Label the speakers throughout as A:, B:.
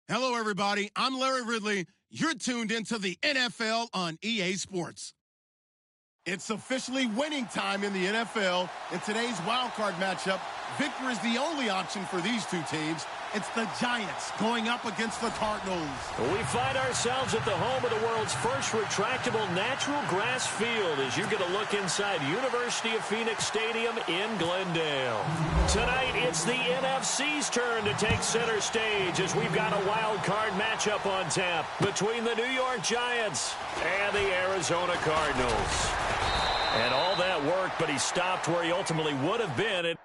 A: Hello, everybody. I'm Larry Ridley. You're tuned into the NFL on EA Sports. It's officially winning time in the NFL. In today's wildcard matchup, victory is the only option for these two teams. It's the Giants going up against the Cardinals.
B: We find ourselves at the home of the world's first retractable natural grass field as you get a look inside University of Phoenix Stadium in Glendale. Tonight, it's the NFC's turn to take center stage as we've got a wild card matchup on tap between the New York Giants and the Arizona Cardinals. And all that worked, but he stopped where he ultimately would have been.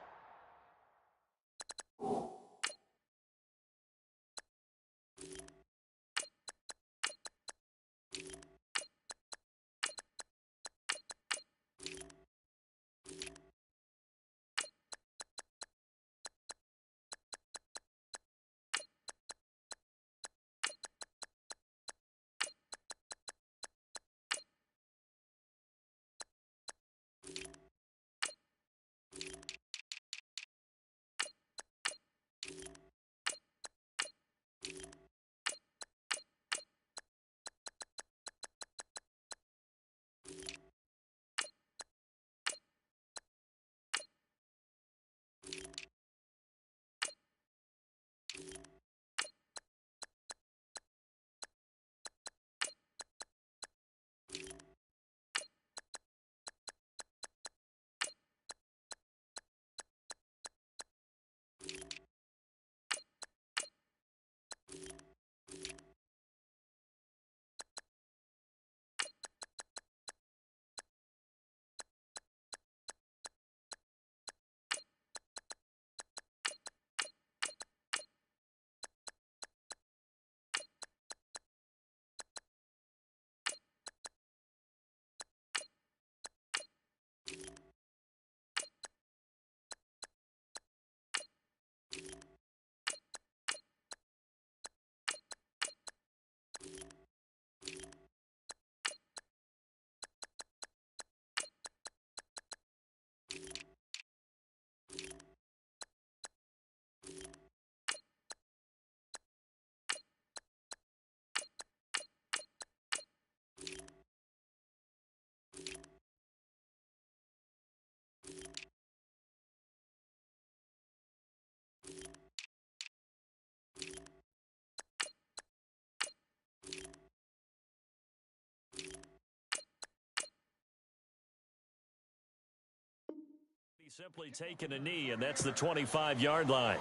B: He's simply taken a knee, and that's the 25-yard line.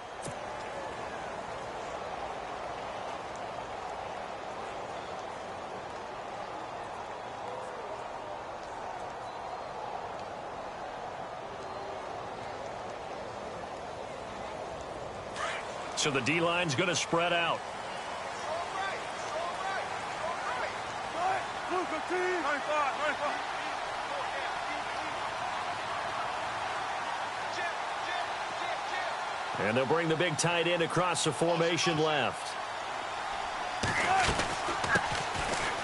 B: So the D-line's going to spread out. And they'll bring the big tight end across the formation left.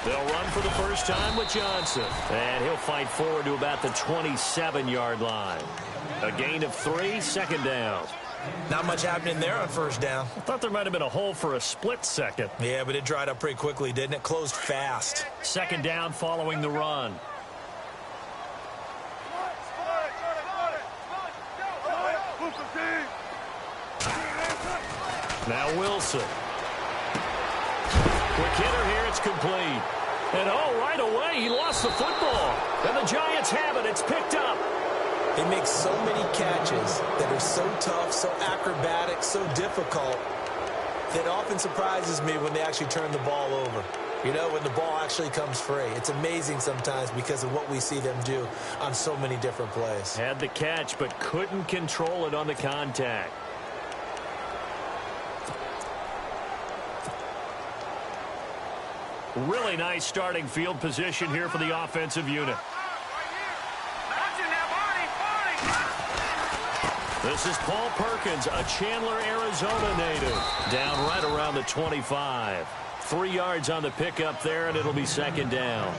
B: They'll run for the first time with Johnson. And he'll fight forward to about the 27-yard line. A gain of 3, second down.
C: Not much happening there on first down.
B: I thought there might have been a hole for a split second.
C: Yeah, but it dried up pretty quickly, didn't it? Closed fast.
B: Second down following the run. Now Wilson. Quick hitter here, it's complete. And right away, he lost the football. And the Giants have it, it's picked up.
C: They make so many catches that are so tough, so acrobatic, so difficult, that often surprises me when they actually turn the ball over. You know, when the ball actually comes free. It's amazing sometimes because of what we see them do on so many different plays.
B: Had the catch, but couldn't control it on the contact. Really nice starting field position here for the offensive unit. This is Paul Perkins, a Chandler, Arizona native, down right around the 25. 3 yards on the pickup there, and it'll be second down.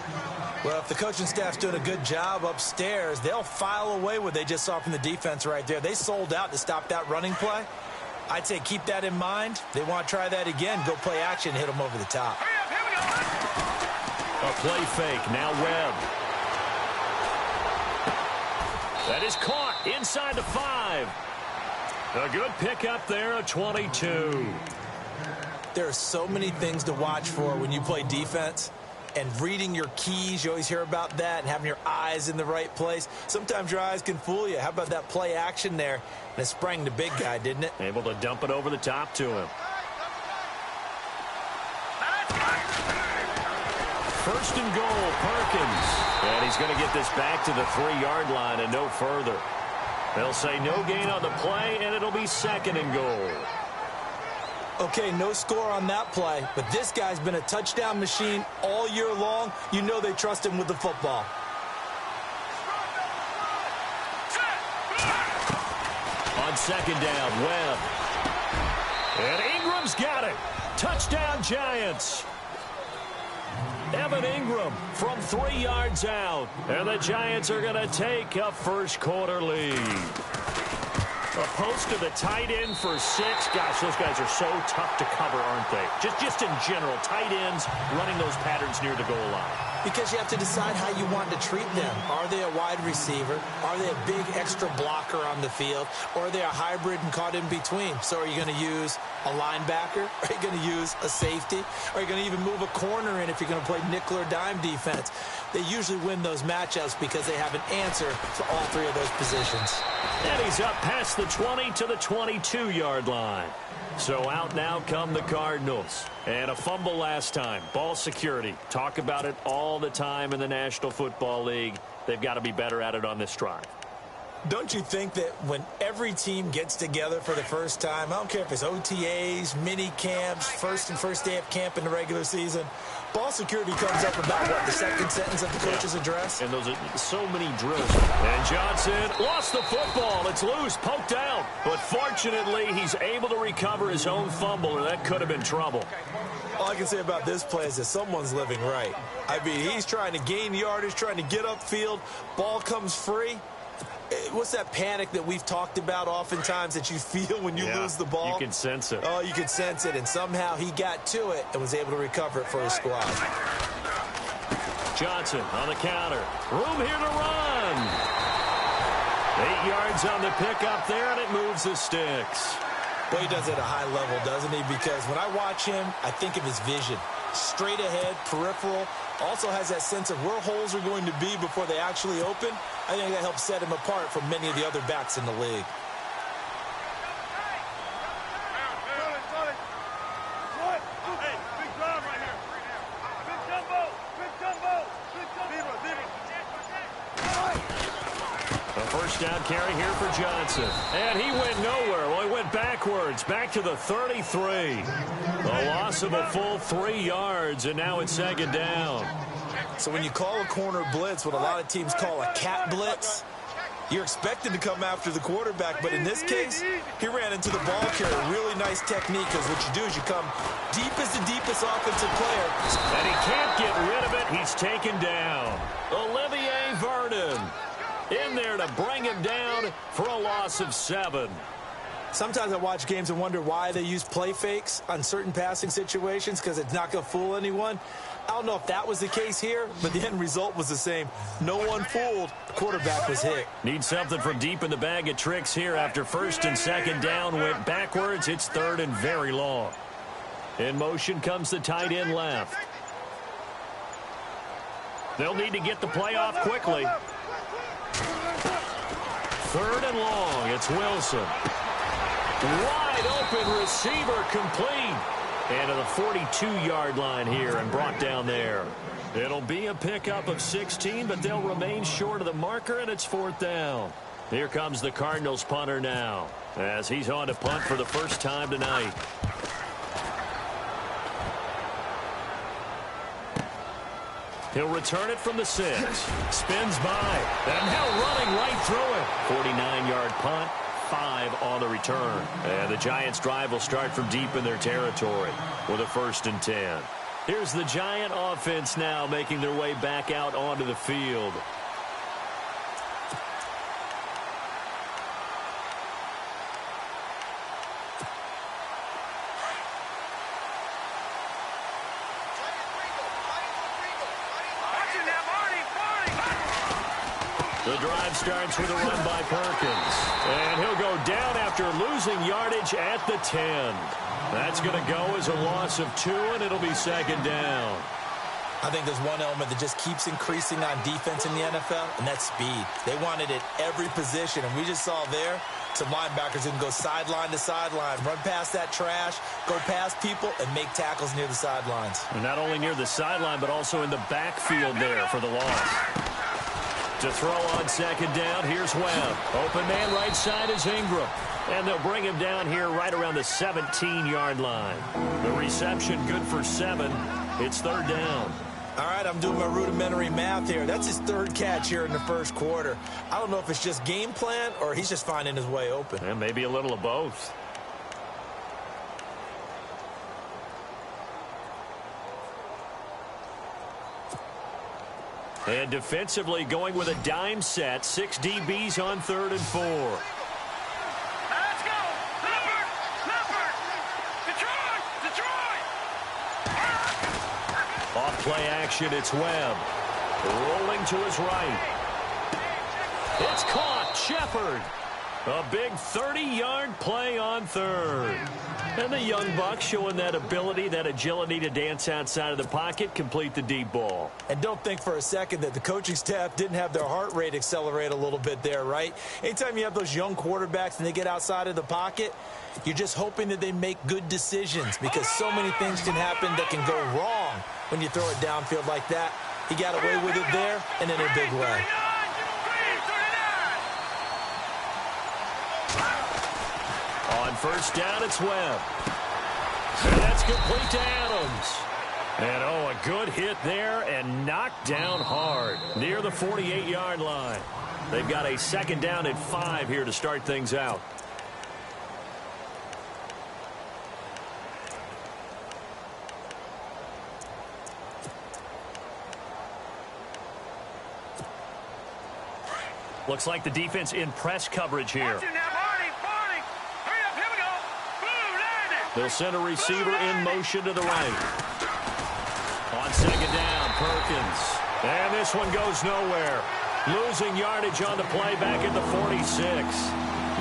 C: Well, if the coaching staff's doing a good job upstairs, they'll file away what they just saw from the defense right there. They sold out to stop that running play. I'd say keep that in mind. They want to try that again. Go play action, hit them over the top.
B: A play fake. Now Webb. That is caught inside the 5. A good pickup there, a 22.
C: There are so many things to watch for when you play defense. And reading your keys, you always hear about that, and having your eyes in the right place. Sometimes your eyes can fool you. How about that play action there? And it sprang the big guy, didn't it?
B: Able to dump it over the top to him. First and goal, Perkins. And he's going to get this back to the 3-yard line and no further. They'll say no gain on the play, and it'll be second and goal.
C: Okay, no score on that play, but this guy's been a touchdown machine all year long. You know they trust him with the football.
B: On second down, Webb. And Ingram's got it. Touchdown, Giants. Evan Ingram from 3 yards out. And the Giants are going to take a first-quarter lead. A post to the tight end for 6. Gosh, those guys are so tough to cover, aren't they? Just in general, tight ends running those patterns near the goal line.
C: Because you have to decide how you want to treat them. Are they a wide receiver? Are they a big extra blocker on the field? Or are they a hybrid and caught in between? So are you going to use a linebacker? Are you going to use a safety? Are you going to even move a corner in if you're going to play nickel or dime defense? They usually win those matchups because they have an answer for all 3 of those positions.
B: And he's up past the 20 to the 22-yard line. So out now come the Cardinals. And a fumble last time. Ball security. Talk about it all the time in the National Football League. They've got to be better at it on this drive.
C: Don't you think that when every team gets together for the first time, I don't care if it's OTAs, mini camps, first day of camp in the regular season, ball security comes up about, what, the second sentence of the coach's address?
B: And those are so many drills. And Johnson lost the football. It's loose, poked out. But fortunately, he's able to recover his own fumble, or that could have been trouble.
C: All I can say about this play is that someone's living right. I mean, he's trying to gain yardage, trying to get upfield. Ball comes free. What's that panic that we've talked about oftentimes that you feel when you lose the ball?
B: You can sense it.
C: Oh, you can sense it. And somehow he got to it and was able to recover it for his squad.
B: Johnson on the counter. Room here to run. 8 yards on the pickup there, and it moves the sticks.
C: Well, he does it at a high level, doesn't he? Because when I watch him, I think of his vision. Straight ahead, peripheral. Also has that sense of where holes are going to be before they actually open. I think that helps set him apart from many of the other backs in the league.
B: First down carry here for Johnson. And he went nowhere. Well, he went backwards, back to the 33. A loss of a full 3 yards, and now it's second down.
C: So when you call a corner blitz, what a lot of teams call a cat blitz, you're expected to come after the quarterback. But in this case, he ran into the ball carrier. Really nice technique, because what you do is you come deep as the deepest offensive player.
B: And he can't get rid of it. He's taken down. Olivier Vernon in there to bring him down for a loss of 7.
C: Sometimes I watch games and wonder why they use play fakes on certain passing situations, because it's not going to fool anyone. I don't know if that was the case here, but the end result was the same. No one fooled. The quarterback was hit.
B: Need something from deep in the bag of tricks here after first and second down went backwards. It's third and very long. In motion comes the tight end left. They'll need to get the play off quickly. Third and long. It's Wilson. Wide open receiver complete. And to the 42-yard line here and brought down there. It'll be a pickup of 16, but they'll remain short of the marker, and it's fourth down. Here comes the Cardinals punter now, as he's on to punt for the first time tonight. He'll return it from the 6. Spins by. And now running right through it. 49-yard punt. 5 on the return. And the Giants' drive will start from deep in their territory with a first and 10. Here's the Giant offense now making their way back out onto the field. The drive starts with a run by Perkins. And he'll go down after losing yardage at the 10. That's going to go as a loss of 2, and it'll be second down.
C: I think there's one element that just keeps increasing on defense in the NFL, and that's speed. They want it at every position, and we just saw there some linebackers who can go sideline to sideline, run past that trash, go past people, and make tackles near the sidelines.
B: And not only near the sideline, but also in the backfield there for the loss. To throw on second down, here's Webb. Open man right side is Ingram. And they'll bring him down here right around the 17-yard line. The reception good for 7. It's third down.
C: All right, I'm doing my rudimentary math here. That's his third catch here in the first quarter. I don't know if it's just game plan or he's just finding his way open.
B: And maybe a little of both. And defensively going with a dime set. 6 DBs on 3rd and 4.
D: Let's go! Leopard! Detroit!
B: Off play action, it's Webb. Rolling to his right. It's caught. Shepard. A big 30-yard play on 3rd. And the young buck showing that ability, that agility to dance outside of the pocket, complete the deep ball.
C: And don't think for a second that the coaching staff didn't have their heart rate accelerate a little bit there, right? Anytime you have those young quarterbacks and they get outside of the pocket, you're just hoping that they make good decisions because so many things can happen that can go wrong when you throw it downfield like that. He got away with it there and in a big way.
B: On first down, it's Webb. And that's complete to Adams. And, oh, a good hit there and knocked down hard near the 48-yard line. They've got a second down at 5 here to start things out. Looks like the defense in press coverage here. They'll send a receiver in motion to the right. On second down, Perkins. And this one goes nowhere. Losing yardage on the play back at the 46.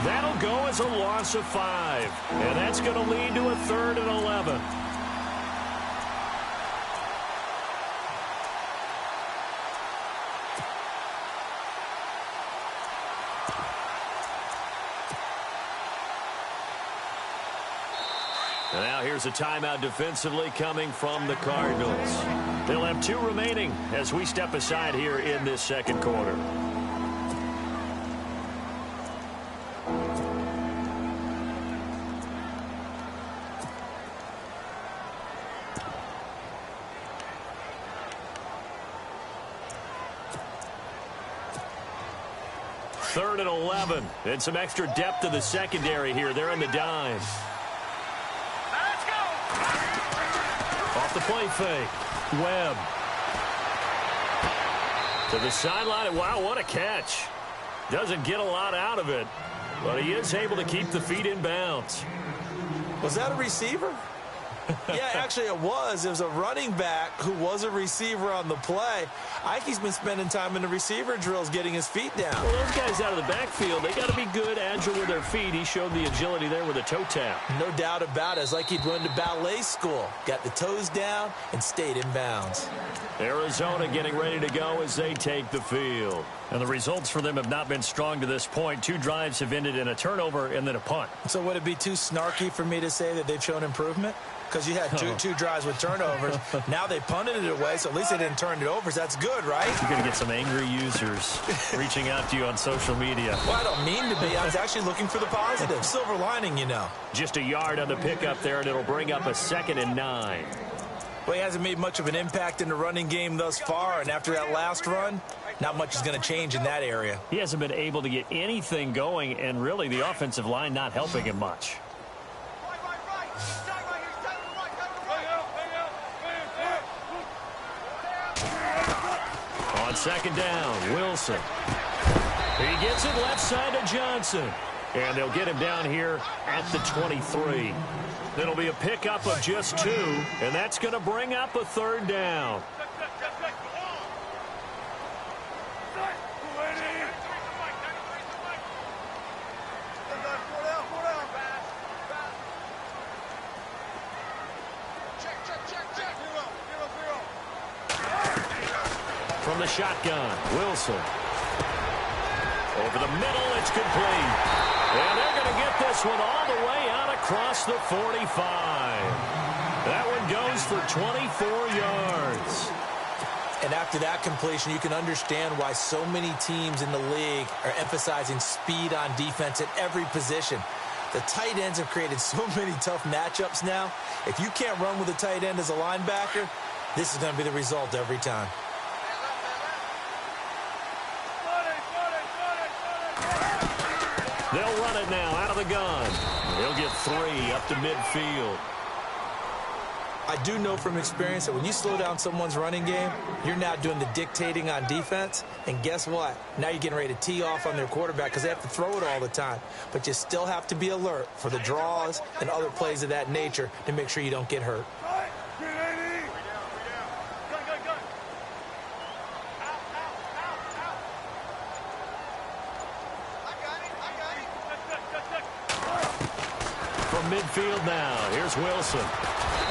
B: That'll go as a loss of 5. And that's going to lead to a 3rd and 11. And now here's a timeout defensively coming from the Cardinals. They'll have 2 remaining as we step aside here in this second quarter. Third and 11. And some extra depth to the secondary here. They're in the dime. Off the play fake. Webb. To the sideline. Wow, what a catch. Doesn't get a lot out of it, but he is able to keep the feet in bounds.
C: Was that a receiver? Yeah, actually it was. It was a running back who was a receiver on the play. Ike's been spending time in the receiver drills getting his feet down.
B: Well, those guys out of the backfield, they got to be good, agile with their feet. He showed the agility there with a toe tap.
C: No doubt about it. It's like he'd went to ballet school. Got the toes down and stayed in bounds.
B: Arizona getting ready to go as they take the field. And the results for them have not been strong to this point. 2 drives have ended in a turnover and then a punt.
C: So would it be too snarky for me to say that they've shown improvement? Because you had two drives with turnovers. Now they punted it away, so at least they didn't turn it over. So that's good, right?
B: You're going to get some angry users reaching out to you on social media.
C: Well, I don't mean to be. I was actually looking for the positive. Silver lining, you know.
B: Just a yard on the pickup there, and it'll bring up a 2nd and 9.
C: Well, he hasn't made much of an impact in the running game thus far, and after that last run, not much is going to change in that area.
B: He hasn't been able to get anything going, and really the offensive line not helping him much. On second down, Wilson. He gets it left side to Johnson. And they'll get him down here at the 23. It'll be a pickup of just 2, and that's going to bring up a 3rd down. from the shotgun. Wilson. Over the middle, it's complete. And they're going to get this one all the way out across the 45. That one goes for 24 yards.
C: And after that completion, you can understand why so many teams in the league are emphasizing speed on defense at every position. The tight ends have created so many tough matchups now. If you can't run with a tight end as a linebacker, this is going to be the result every time.
B: They'll run it now out of the gun. He'll get 3 up to midfield.
C: I do know from experience that when you slow down someone's running game, you're now doing the dictating on defense. And guess what? Now you're getting ready to tee off on their quarterback because they have to throw it all the time. But you still have to be alert for the draws and other plays of that nature to make sure you don't get hurt.
B: From midfield now, here's Wilson.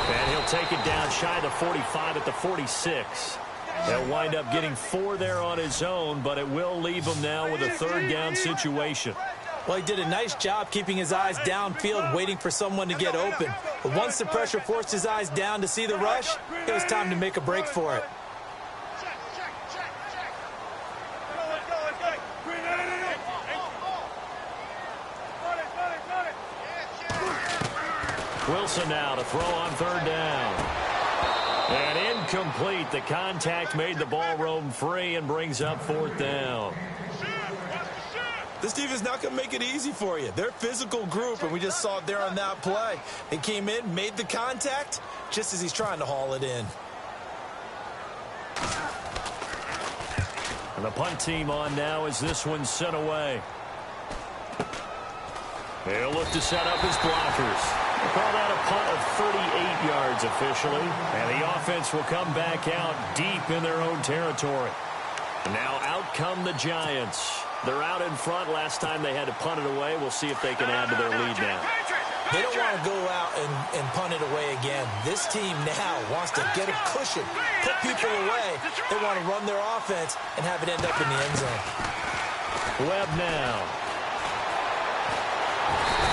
B: And he'll take it down shy of the 45 at the 46. He'll wind up getting 4 there on his own, but it will leave him now with a third down situation.
C: Well, he did a nice job keeping his eyes downfield, waiting for someone to get open. But once the pressure forced his eyes down to see the rush, it was time to make a break for it.
B: Wilson now to throw on third down. And incomplete. The contact made the ball roam free and brings up fourth down.
C: This defense is not going to make it easy for you. They're a physical group, and we just saw it there on that play. They came in, made the contact, just as he's trying to haul it in.
B: And the punt team on now as this one's sent away. They'll look to set up his blockers. They call that a punt of 38 yards officially. And the offense will come back out deep in their own territory. And now out come the Giants. They're out in front. Last time they had to punt it away. We'll see if they can add to their lead now.
C: They don't want to go out and punt it away again. This team now wants to get a cushion, put people away. They want to run their offense and have it end up in the end zone.
B: Webb now.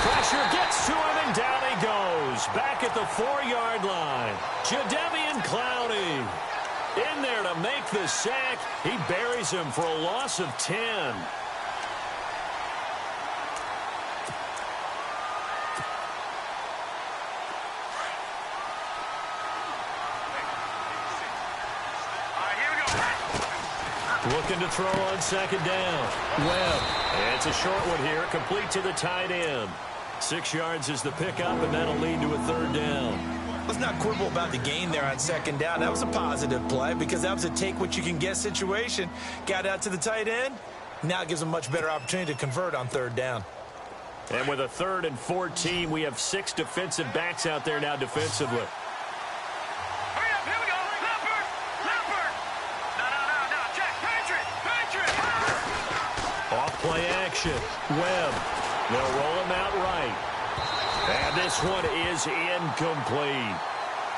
B: Pressure gets to him, and down he goes. Back at the 4-yard line. Jadeveon Clowney in there to make the sack. He buries him for a loss of 10. Looking to throw on second down. Webb. It's a short one here, complete to the tight end. 6 yards is the pickup, and that'll lead to a third down.
C: Let's not quibble about the gain there on second down. That was a positive play because that was a take-what-you-can-get situation. Got out to the tight end. Now it gives them a much better opportunity to convert on third down.
B: And with a 3rd and 14, we have 6 defensive backs out there now defensively. Off-play action. Webb. They'll roll him out right. And this one is incomplete.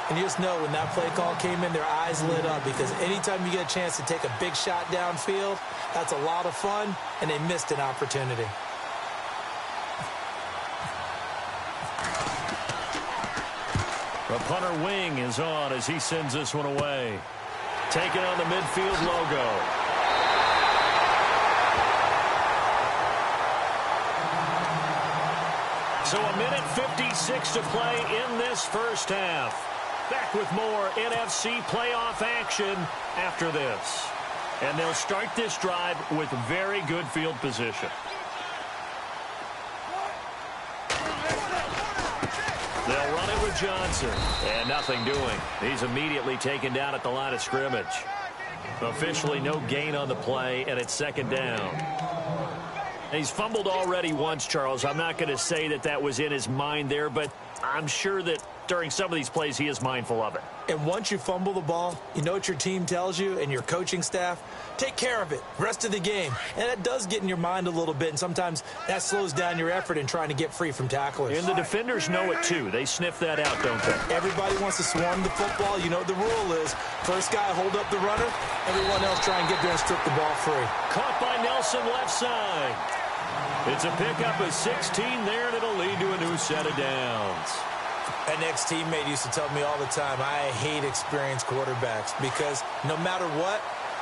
C: And you just know when that play call came in, their eyes lit up because anytime you get a chance to take a big shot downfield, that's a lot of fun, and they missed an opportunity.
B: The punter wing is on as he sends this one away. Taking on the midfield logo. So a minute 56 to play in this first half. Back with more NFC playoff action after this. And they'll start this drive with very good field position. They'll run it with Johnson. And nothing doing. He's immediately taken down at the line of scrimmage. Officially no gain on the play, and it's second down. He's fumbled already once, Charles. I'm not going to say that that was in his mind there, but I'm sure that during some of these plays, he is mindful of it.
C: And once you fumble the ball, you know what your team tells you and your coaching staff? Take care of it. Rest of the game. And that does get in your mind a little bit, and sometimes that slows down your effort in trying to get free from tacklers.
B: And the defenders know it, too. They sniff that out, don't they?
C: Everybody wants to swarm the football. You know what the rule is. First guy hold up the runner. Everyone else try and get there and strip the ball free.
B: Caught by Nelson left side. It's a pickup of 16 there, and it'll lead to a new set of downs.
C: An ex-teammate used to tell me all the time, I hate experienced quarterbacks because no matter what,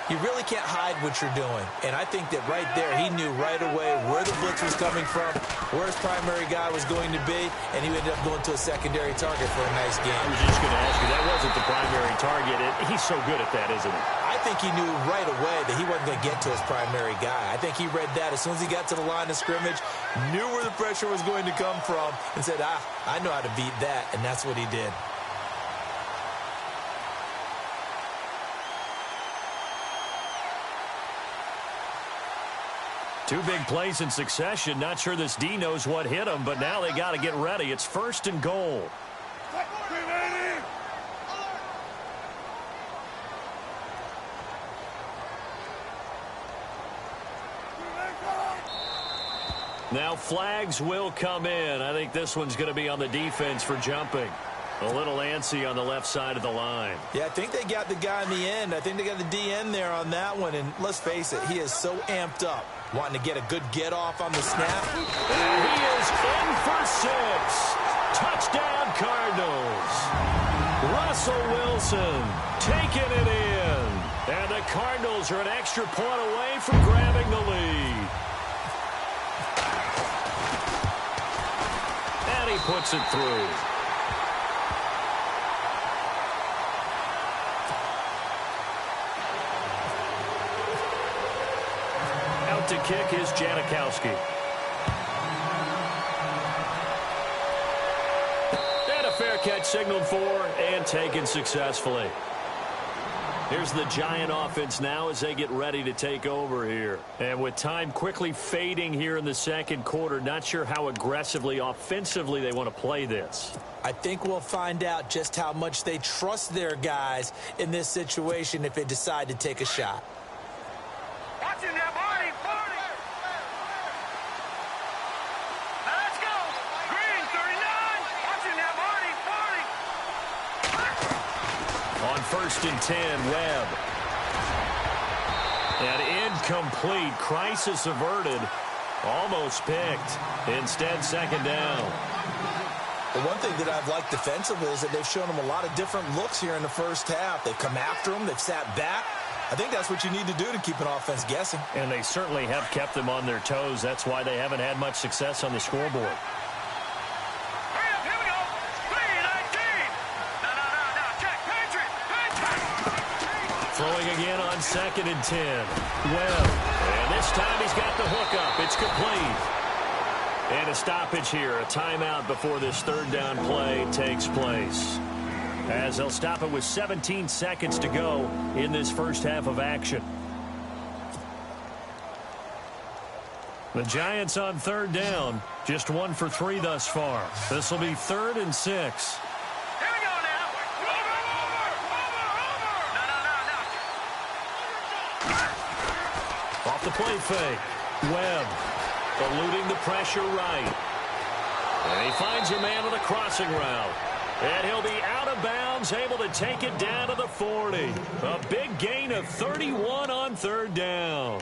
C: you really can't hide what you're doing. And I think that right there, he knew right away where the blitz was coming from, where his primary guy was going to be, and he ended up going to a secondary target for a nice game.
B: I was just going to ask you, that wasn't the primary target. He's so good at that, isn't he?
C: I think he knew right away that he wasn't going to get to his primary guy. I think he read that as soon as he got to the line of scrimmage, knew where the pressure was going to come from, and said, I know how to beat that, and that's what he did.
B: Two big plays in succession. Not sure this D knows what hit him, but now they got to get ready. It's 1st and goal. Now flags will come in. I think this one's going to be on the defense for jumping. A little antsy on the left side of the line.
C: Yeah, I think they got the guy in the end. I think they got the DN there on that one. And let's face it, he is so amped up, wanting to get a good get off on the snap.
B: And he is in for 6. Touchdown, Cardinals. Russell Wilson taking it in. And the Cardinals are an extra point away from grabbing the lead. And he puts it through. To kick is Janikowski. And a fair catch signaled for and taken successfully. Here's the Giant offense now as they get ready to take over here. And with time quickly fading here in the second quarter, not sure how aggressively, offensively they want to play this.
C: I think we'll find out just how much they trust their guys in this situation if they decide to take a shot.
D: Watching that body, 40. Let's go. Green, 39. Watching that body, 40.
B: On 1st and 10, Webb. And incomplete. Crisis averted. Almost picked. Instead, 2nd down.
C: The one thing that I've liked defensively is that they've shown them a lot of different looks here in the first half. They've come after them. They've sat back. I think that's what you need to do to keep an offense guessing.
B: And they certainly have kept them on their toes. That's why they haven't had much success on the scoreboard.
D: Hurry up, here we go. 3-19. No, check. Patriot.
B: Throwing again on 2nd and 10. Webb. And this time he's got the hook up. It's complete. And a stoppage here. A timeout before this 3rd down play takes place. As they'll stop it with 17 seconds to go in this first half of action. The Giants on 3rd down. Just 1 for 3 thus far. This will be 3rd and 6.
D: Here we go now. Over.
B: Off the play fake. Webb eluding the pressure right. And he finds a man on the crossing route. And he'll be out of bounds, able to take it down to the 40. A big gain of 31 on 3rd down.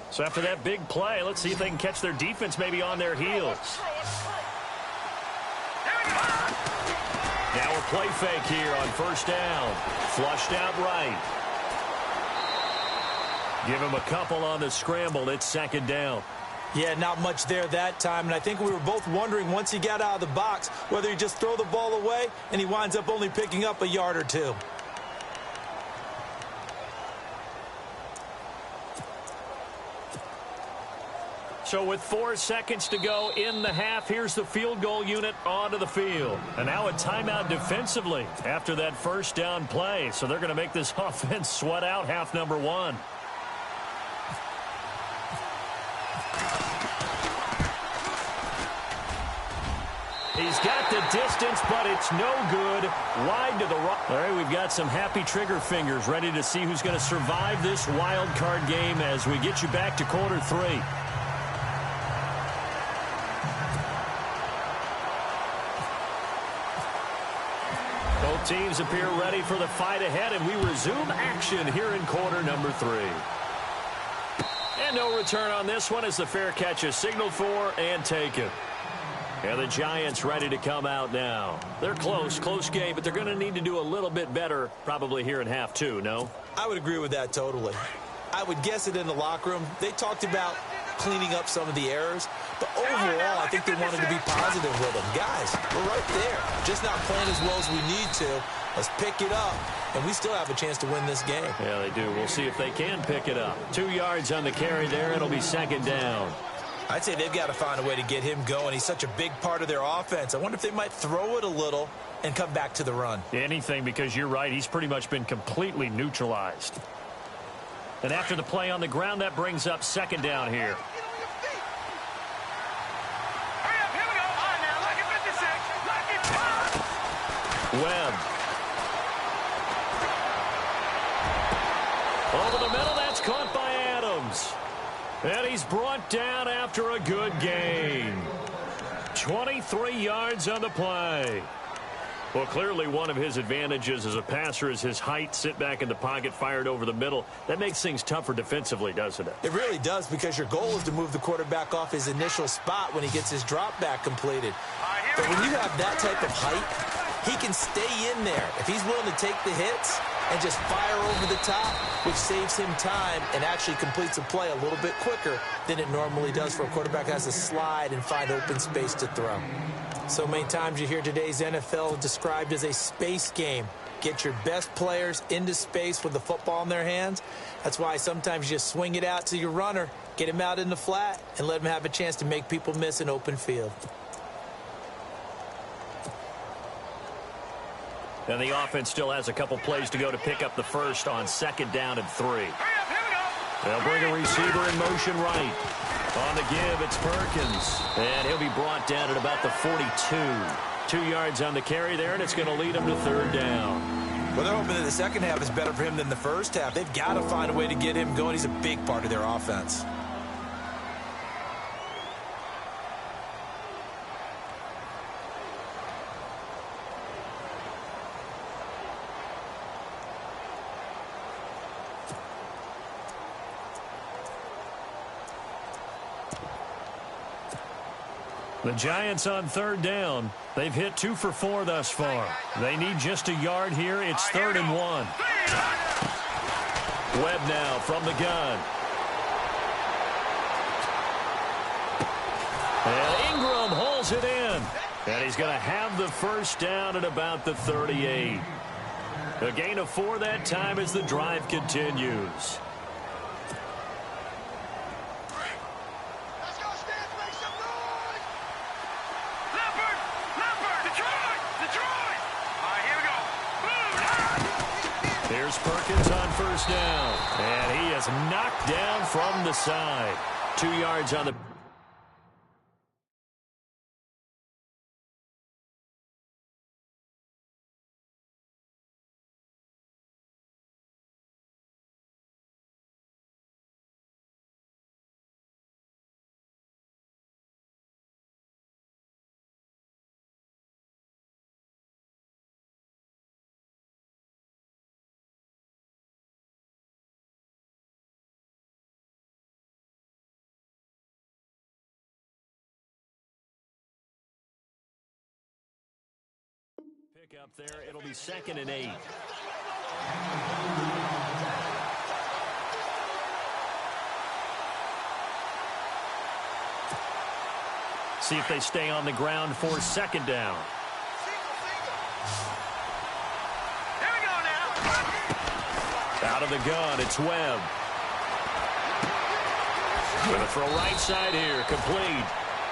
B: So after that big play, let's see if they can catch their defense maybe on their heels. Now a play fake here on 1st down. Flushed out right. Give him a couple on the scramble. It's 2nd down.
C: Yeah, not much there that time, and I think we were both wondering once he got out of the box whether he just throw the ball away and he winds up only picking up a yard or 2.
B: So with 4 seconds to go in the half, here's the field goal unit onto the field. And now a timeout defensively after that 1st down play. So they're going to make this offense sweat out half number 1. He's got the distance, but it's no good. Wide to the right. All right, we've got some happy trigger fingers ready to see who's going to survive this wild card game as we get you back to quarter 3. Both teams appear ready for the fight ahead, and we resume action here in quarter number 3. And no return on this one as the fair catch is signaled for and taken. And the Giants ready to come out now. They're close game, but they're going to need to do a little bit better probably here in half 2, no?
C: I would agree with that totally. I would guess it in the locker room. They talked about cleaning up some of the errors, but overall, I think they wanted to be positive with them. Guys, we're right there. Just not playing as well as we need to. Let's pick it up, and we still have a chance to win this game.
B: Yeah, they do. We'll see if they can pick it up. 2 yards on the carry there. It'll be second down.
C: I'd say they've got to find a way to get him going. He's such a big part of their offense. I wonder if they might throw it a little and come back to the run.
B: Anything, because you're right. He's pretty much been completely neutralized. And after the play on the ground, that brings up second down here. Webb. Over the middle, that's caught by Adams. And he's brought down after a good gain. 23 yards on the play. Well, clearly one of his advantages as a passer is his height. Sit back in the pocket, fired over the middle. That makes things tougher defensively, doesn't it?
C: It really does, because your goal is to move the quarterback off his initial spot when he gets his drop back completed. But when you have that type of height, he can stay in there if he's willing to take the hits and just fire over the top, which saves him time and actually completes a play a little bit quicker than it normally does for a quarterback who has to slide and find open space to throw. So many times you hear today's NFL described as a space game. Get your best players into space with the football in their hands. That's why sometimes you just swing it out to your runner, get him out in the flat, and let him have a chance to make people miss an open field.
B: And the offense still has a couple plays to go to pick up the first on second down and 3. They'll bring a receiver in motion right. On the give, it's Perkins. And he'll be brought down at about the 42. 2 yards on the carry there, and it's going to lead him to third down.
C: Well, they're hoping that the second half is better for him than the first half. They've got to find a way to get him going. He's a big part of their offense.
B: The Giants on third down. They've hit 2 for 4 thus far. They need just a yard here. It's 3rd and 1. Webb now from the gun. And Ingram holds it in. And he's going to have the first down at about the 38. A gain of 4 that time as the drive continues. Here's Perkins on first down. And he is knocked down from the side. 2 yards on the... Pick up there. It'll be 2nd and 8. See if they stay on the ground for second down.
D: Here we go now.
B: Out of the gun, it's Webb. Going to throw right side here, complete.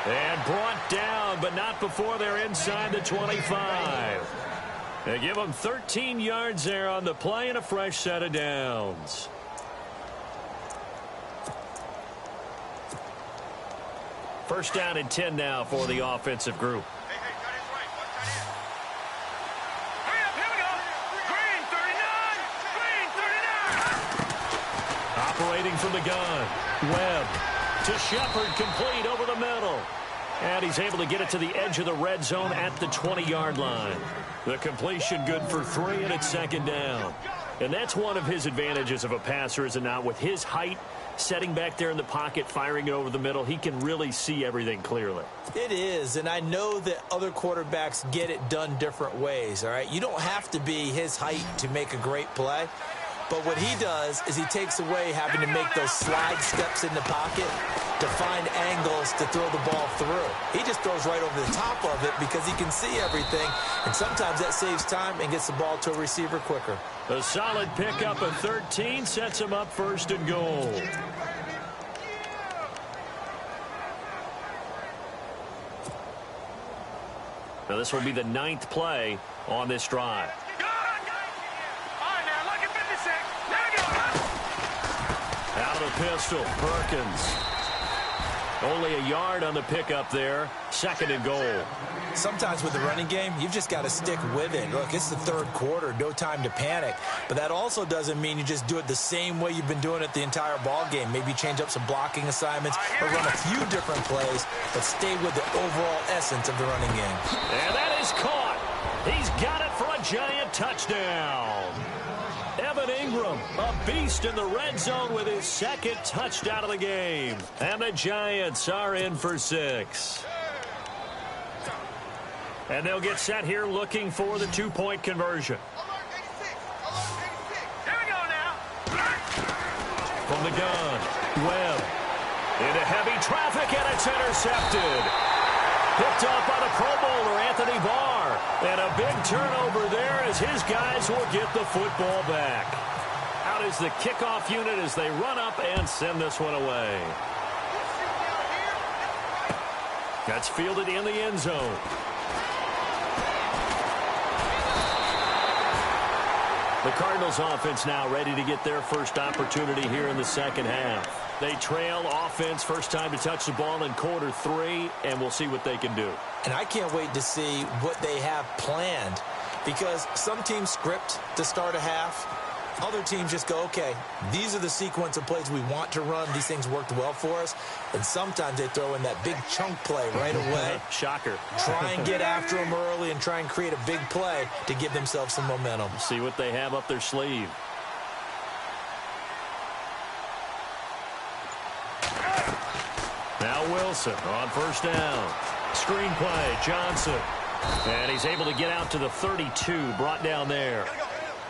B: And brought down, but not before they're inside the 25. They give them 13 yards there on the play and a fresh set of downs. First down and 10 now for the offensive group. from the gun. Webb to Shepard, complete over the middle. And he's able to get it to the edge of the red zone at the 20-yard line. The completion good for 3, and it's second down. And that's one of his advantages of a passer, is it not? With his height, setting back there in the pocket, firing it over the middle, he can really see everything clearly.
C: It is, and I know that other quarterbacks get it done different ways, all right? You don't have to be his height to make a great play. But what he does is he takes away having to make those slide steps in the pocket to find angles to throw the ball through. He just throws right over the top of it because he can see everything, and sometimes that saves time and gets the ball to a receiver quicker.
B: A solid pickup of 13 sets him up first and goal. Now this will be the 9th play on this drive. Out of the pistol, Perkins. Only a yard on the pickup there. Second and goal.
C: Sometimes with the running game, you've just got to stick with it. Look, it's the third quarter, no time to panic. But that also doesn't mean you just do it the same way you've been doing it the entire ball game. Maybe change up some blocking assignments or run a few different plays, but stay with the overall essence of the running game.
B: And that is caught. He's got it for a giant touchdown. Evan Ingram, a beast in the red zone with his second touchdown of the game. And the Giants are in for 6. And they'll get set here looking for the 2-point conversion.
D: Here we go now.
B: From the gun, Webb. Into heavy traffic, and it's intercepted. Picked up by the Pro Bowler, Anthony Barr. And a big turnover there as his guys will get the football back. Out is the kickoff unit as they run up and send this one away. That's fielded in the end zone. The Cardinals offense now ready to get their first opportunity here in the second half. They trail offense, first time to touch the ball in quarter 3, and we'll see what they can do.
C: And I can't wait to see what they have planned, because some teams script to start a half. Other teams just go, okay, these are the sequence of plays we want to run. These things worked well for us. And sometimes they throw in that big chunk play right away.
B: Shocker.
C: Try and get after them early and try and create a big play to give themselves some momentum.
B: See what they have up their sleeve. Now Wilson on first down. Screen play, Johnson. And he's able to get out to the 32, brought down there.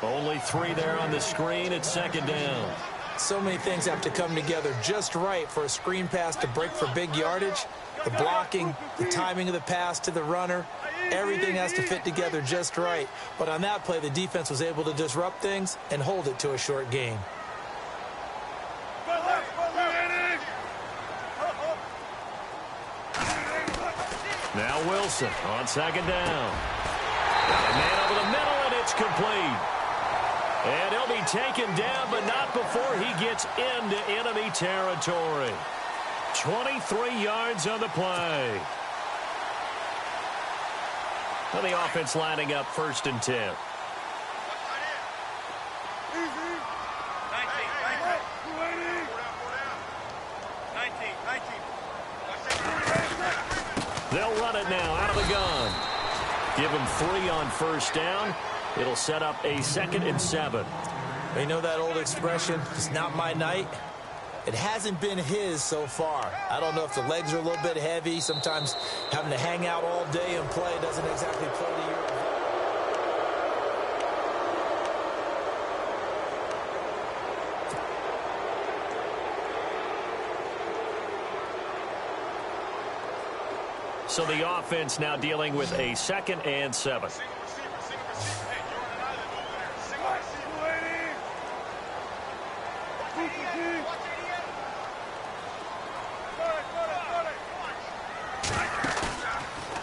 B: Only 3 there on the screen. It's second down.
C: So many things have to come together just right for a screen pass to break for big yardage. The blocking, the timing of the pass to the runner, everything has to fit together just right. But on that play, the defense was able to disrupt things and hold it to a short gain.
B: Now Wilson on second down. Got a man over the middle, and it's complete. And he'll be taken down, but not before he gets into enemy territory. 23 yards on the play. Well, the offense lining up first and 10. They'll run it now out of the gun. Give him 3 on first down. It'll set up a 2nd and 7.
C: You know that old expression, it's not my night? It hasn't been his so far. I don't know if the legs are a little bit heavy. Sometimes having to hang out all day and play doesn't exactly play to your...
B: So the offense now dealing with a 2nd and 7.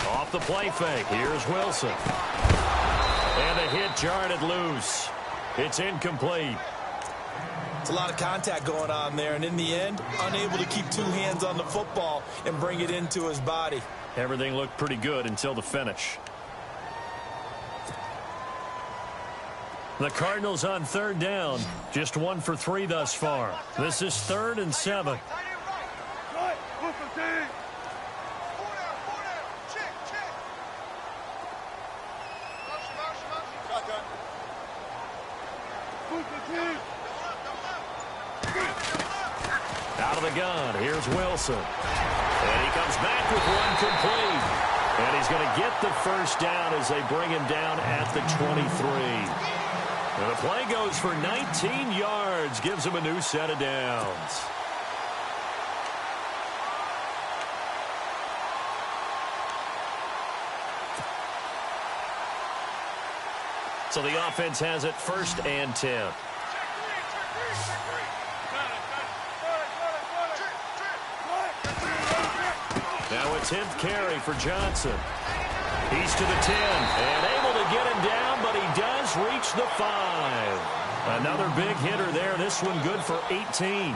B: Off the play fake. Here's Wilson. And the hit jarred it loose. It's incomplete.
C: It's a lot of contact going on there, and in the end, unable to keep 2 hands on the football and bring it into his body.
B: Everything looked pretty good until the finish. The Cardinals on third down. Just 1 for 3 thus far. This is 3rd and 7. Out of the gun, here's Wilson. And he comes back with one complete. And he's going to get the first down as they bring him down at the 23. And the play goes for 19 yards, gives him a new set of downs. So the offense has it 1st and 10. Now a 10th carry for Johnson. He's to the 10 and able to get him down, but he does reach the 5. Another big hitter there. This one good for 18.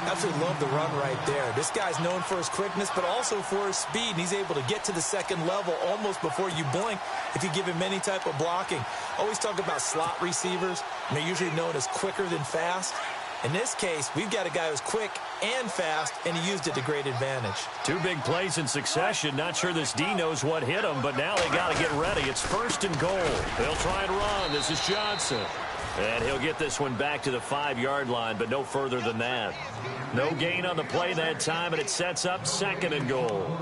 C: Absolutely love the run right there. This guy's known for his quickness, but also for his speed. And he's able to get to the second level almost before you blink if you give him any type of blocking. Always talk about slot receivers, and they're usually known as quicker than fast. In this case, we've got a guy who's quick and fast, and he used it to great advantage.
B: 2 big plays in succession. Not sure this D knows what hit him, but now they got to get ready. It's 1st and goal. They'll try and run. This is Johnson. And he'll get this one back to the 5-yard line, but no further than that. No gain on the play that time, and it sets up 2nd and goal.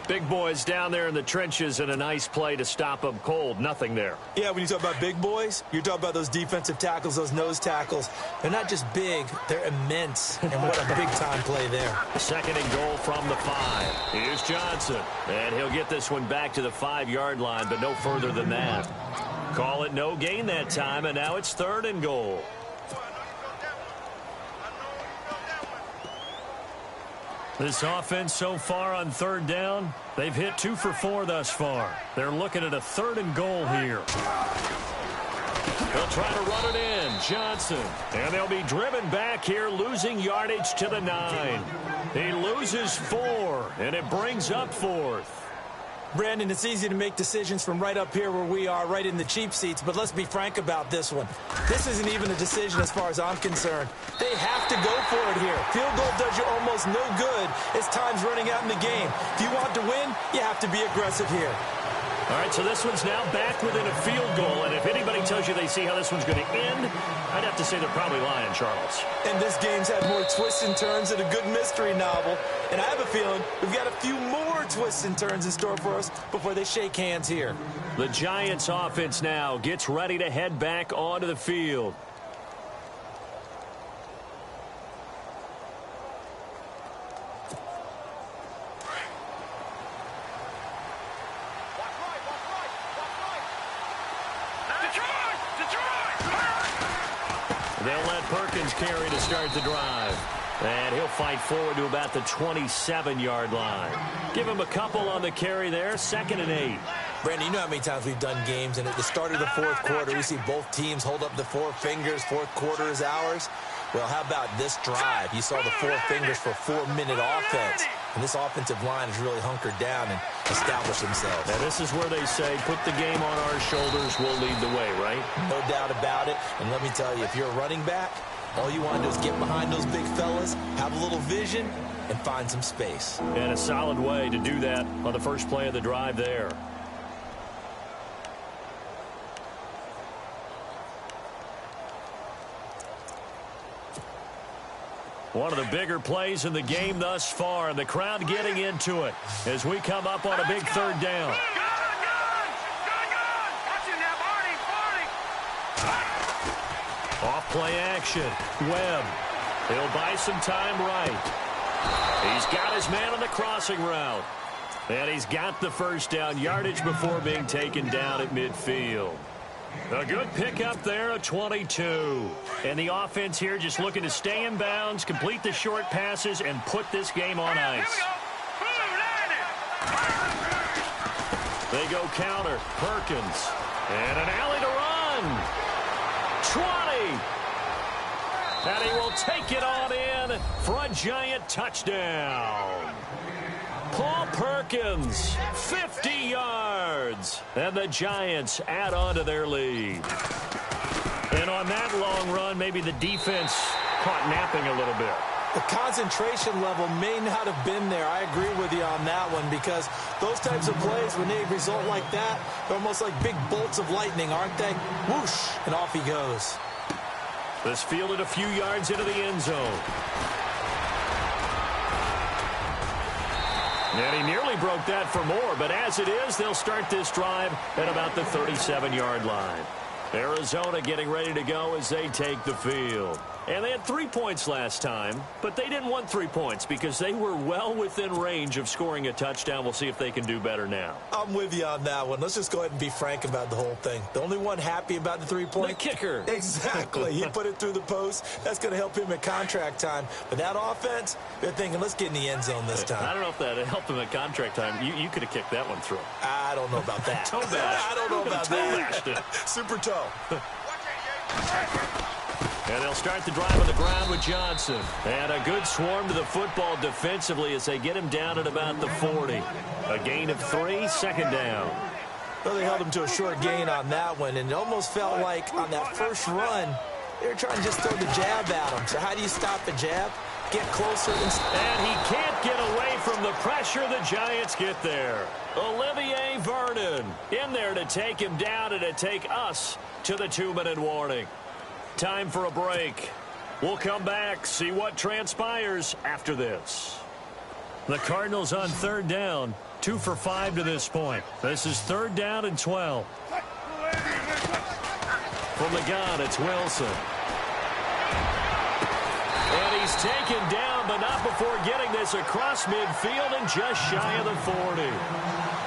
B: Big boys down there in the trenches, and a nice play to stop them cold. Nothing there.
C: Yeah, when you talk about big boys, you're talking about those defensive tackles, those nose tackles. They're not just big, they're immense. And what a big-time play there.
B: 2nd and goal from the 5. Here's Johnson. And he'll get this one back to the 5-yard line, but no further than that. Call it no gain that time, and now it's 3rd and goal. This offense so far on 3rd down, they've hit 2 for 4 thus far. They're looking at a 3rd and goal here. They'll try to run it in. Johnson. And they'll be driven back here, losing yardage to the 9. He loses 4, and it brings up 4th.
C: Brandon, it's easy to make decisions from right up here where we are, right in the cheap seats, but let's be frank about this one. This isn't even a decision as far as I'm concerned. They have to go for it here. Field goal does you almost no good as time's running out in the game. If you want to win, you have to be aggressive here.
B: All right, so this one's now back within a field goal, and if anybody tells you they see how this one's going to end, I'd have to say they're probably lying, Charles.
C: And this game's had more twists and turns than a good mystery novel, and I have a feeling we've got a few more twists and turns in store for us before they shake hands here.
B: The Giants offense now gets ready to head back onto the field. They'll let Perkins carry to start the drive. And he'll fight forward to about the 27-yard line. Give him a couple on the carry there, 2nd and 8.
C: Brandon, you know how many times we've done games, and at the start of the 4th quarter, we see both teams hold up the 4 fingers, 4th quarter is ours. Well, how about this drive? You saw the 4 fingers for 4-minute offense. And this offensive line has really hunkered down and established themselves.
B: Now, this is where they say, put the game on our shoulders, we'll lead the way, right?
C: No doubt about it. And let me tell you, if you're a running back, all you want to do is get behind those big fellas, have a little vision, and find some space.
B: And a solid way to do that on the first play of the drive there. One of the bigger plays in the game thus far, and the crowd getting into it as we come up on a big 3rd down. Off play action. Webb. He'll buy some time right. He's got his man on the crossing route. And he's got the first down, yardage before being taken down at midfield. A good pickup there, a 22. And the offense here just looking to stay in bounds, complete the short passes, and put this game on ice. They go counter. Perkins. And an alley to run. 20. And he will take it on in for a Giant touchdown. Paul Perkins, 50 yards. And the Giants add on to their lead. And on that long run, maybe the defense caught napping a little bit.
C: The concentration level may not have been there. I agree with you on that one, because those types of plays, when they result like that, they're almost like big bolts of lightning, aren't they? Whoosh, and off he goes.
B: This fielded a few yards into the end zone. And he nearly broke that for more, but as it is, they'll start this drive at about the 37-yard line. Arizona getting ready to go as they take the field. And they had 3 points last time, but they didn't want 3 points because they were well within range of scoring a touchdown. We'll see if they can do better now.
C: I'm with you on that one. Let's just go ahead and be frank about the whole thing. The only one happy about the 3-point?
B: The kicker.
C: Exactly. He put it through the post. That's going to help him at contract time. But that offense, they're thinking, let's get in the end zone this time.
B: I don't know if that helped him at contract time. You could have kicked that one through.
C: I don't know about that.
B: Toe bash.
C: I don't know about that.
B: It.
C: Super toe.
B: And they'll start the drive on the ground with Johnson. And a good swarm to the football defensively as they get him down at about the 40. A gain of 3, second down.
C: Well, they held him to a short gain on that one, and it almost felt like on that first run, they were trying to just throw the jab at him. So how do you stop the jab? Get closer.
B: And he can't get away from the pressure. The Giants get there. Olivier Vernon in there to take him down and to take us to the 2-minute warning. Time for a break. We'll come back, see what transpires after this. The Cardinals on third down, 2 for 5 to this point. This is 3rd down and 12. From the gun, it's Wilson. And he's taken down, but not before getting this across midfield and just shy of the 40.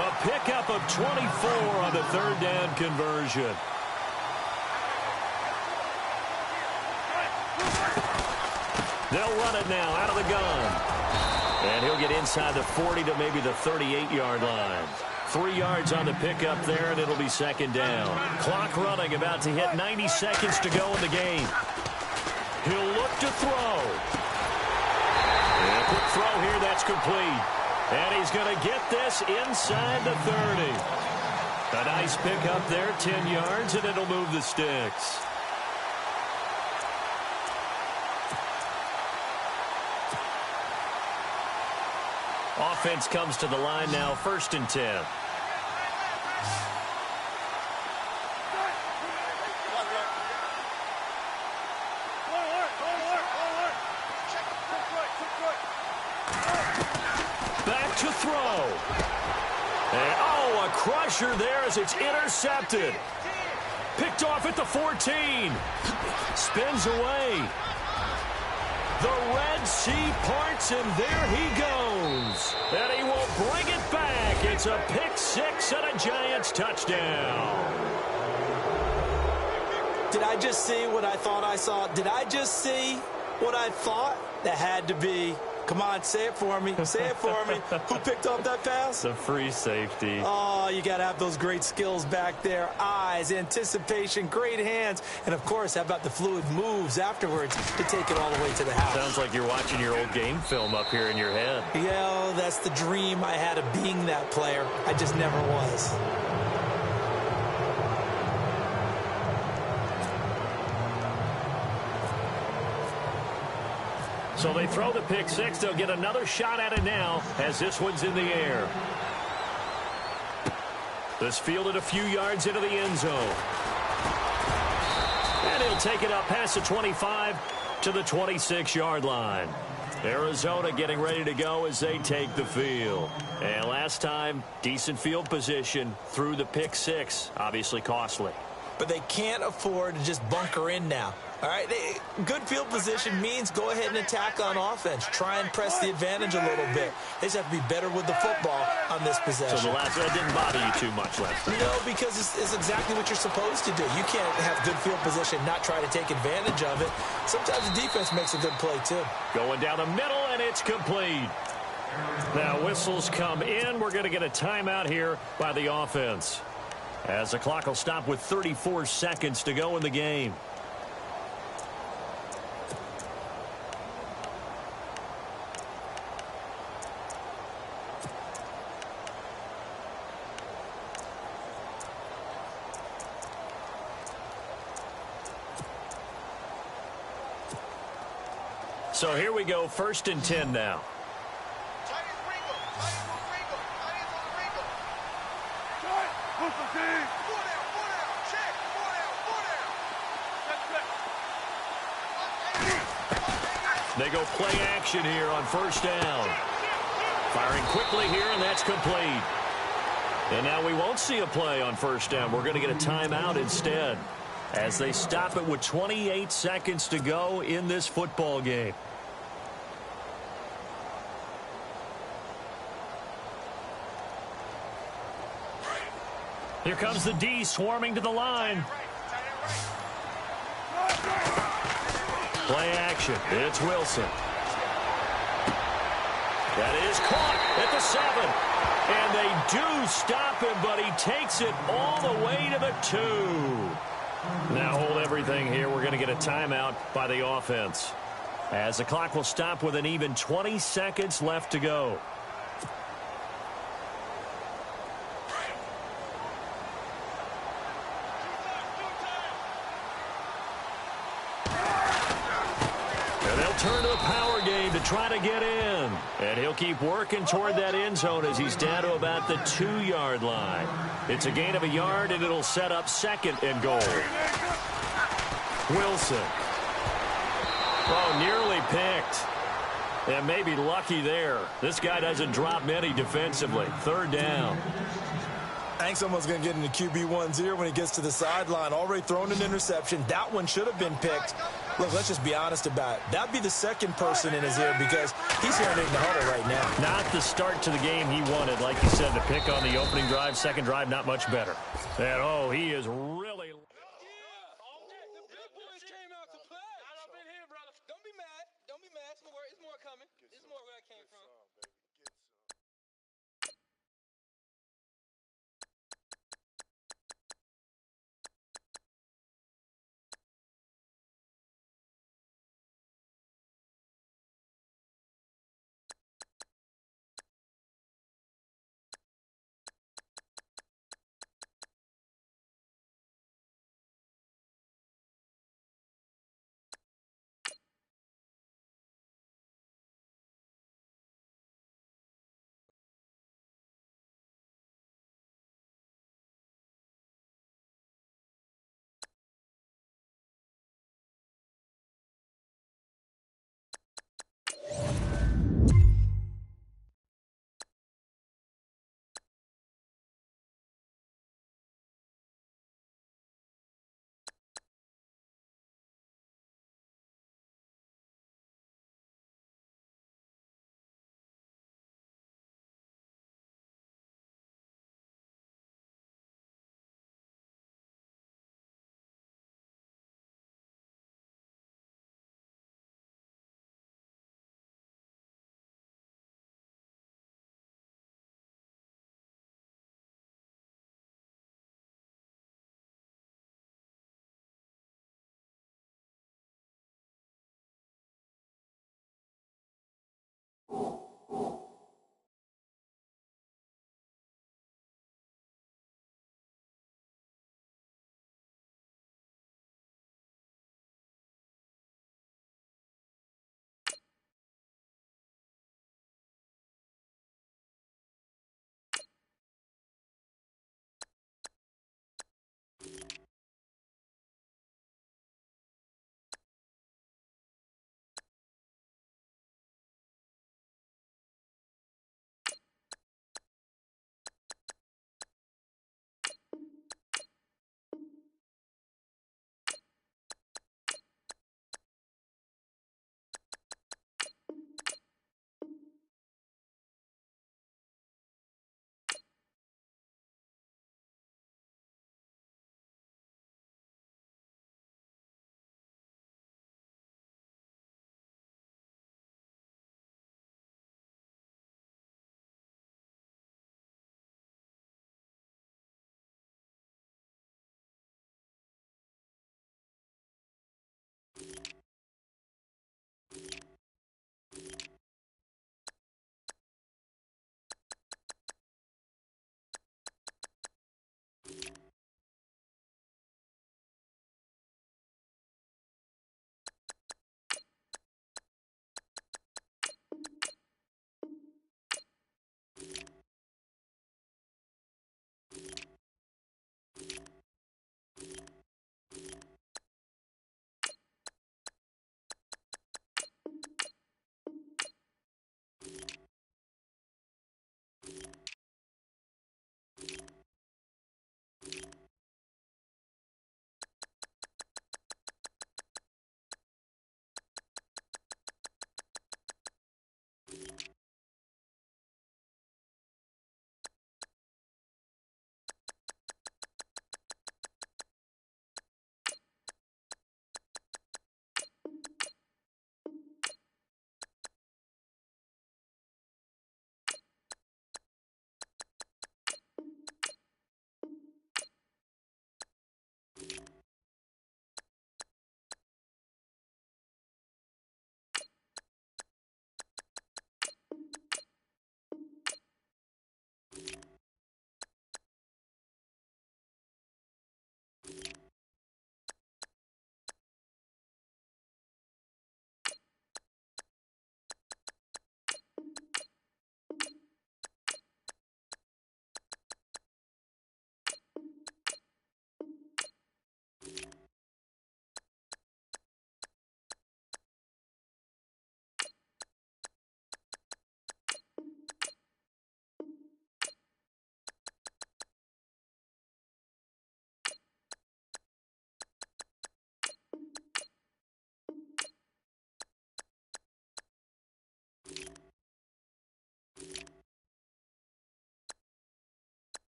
B: A pickup of 24 on the 3rd down conversion. They'll run it now out of the gun. And he'll get inside the 40 to maybe the 38-yard line. 3 yards on the pickup there, and it'll be 2nd down. Clock running, about to hit 90 seconds to go in the game. He'll look to throw. And a quick throw here, that's complete. And he's going to get this inside the 30. A nice pickup there, 10 yards, and it'll move the sticks. Offense comes to the line now, 1st and 10. Back to throw. And, oh, a crusher there as it's intercepted. Picked off at the 14. Spins away. The Red Sea parts, and there he goes. And he will bring it back. It's a pick 6 and a Giants touchdown.
C: Did I just see what I thought I saw? Did I just see what I thought? That had to be. Come on, say it for me. Say it for me. Who picked up that pass?
B: The free safety.
C: Oh, you got to have those great skills back there. Eyes, anticipation, great hands. And, of course, how about the fluid moves afterwards to take it all the way to the house?
B: Sounds like you're watching your old game film up here in your head.
C: Yeah, that's the dream I had of being that player. I just never was.
B: So they throw the pick 6. They'll get another shot at it now as this one's in the air. This fielded a few yards into the end zone. And he'll take it up past the 25 to the 26-yard line. Arizona getting ready to go as they take the field. And last time, decent field position through the pick 6. Obviously costly.
C: But they can't afford to just bunker in now. All right, good field position means go ahead and attack on offense. Try and press the advantage a little bit. They just have to be better with the football on this possession.
B: So that didn't bother you too much last time?
C: No, because it's exactly what you're supposed to do. You can't have good field position, not try to take advantage of it. Sometimes the defense makes a good play, too.
B: Going down the middle, and it's complete. Now, whistles come in. We're going to get a timeout here by the offense, as the clock will stop with 34 seconds to go in the game. So here we go, 1st and 10 now. They go play action here on 1st down. Firing quickly here, and that's complete. And now we won't see a play on 1st down. We're going to get a timeout instead as they stop it with 28 seconds to go in this football game. Here comes the D swarming to the line. Play action. It's Wilson. That is caught at the 7. And they do stop him, but he takes it all the way to the 2. Now hold everything here. We're going to get a timeout by the offense, as the clock will stop with an even 20 seconds left to go. Turn to the power game to try to get in. And he'll keep working toward that end zone as he's down to about the 2-yard line. It's a gain of a yard, and it'll set up 2nd and goal. Wilson. Oh, nearly picked. And maybe lucky there. This guy doesn't drop many defensively. 3rd down.
C: I think someone's going to get into QB1's ear when he gets to the sideline. Already thrown an interception. That one should have been picked. Look, let's just be honest about it. That'd be the 2nd person in his ear because he's hearing it in the huddle right now.
B: Not the start to the game he wanted. Like you said, the pick on the opening drive, 2nd drive, not much better. And, oh, he is really...
E: It's more coming. It's more where I came from.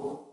F: you.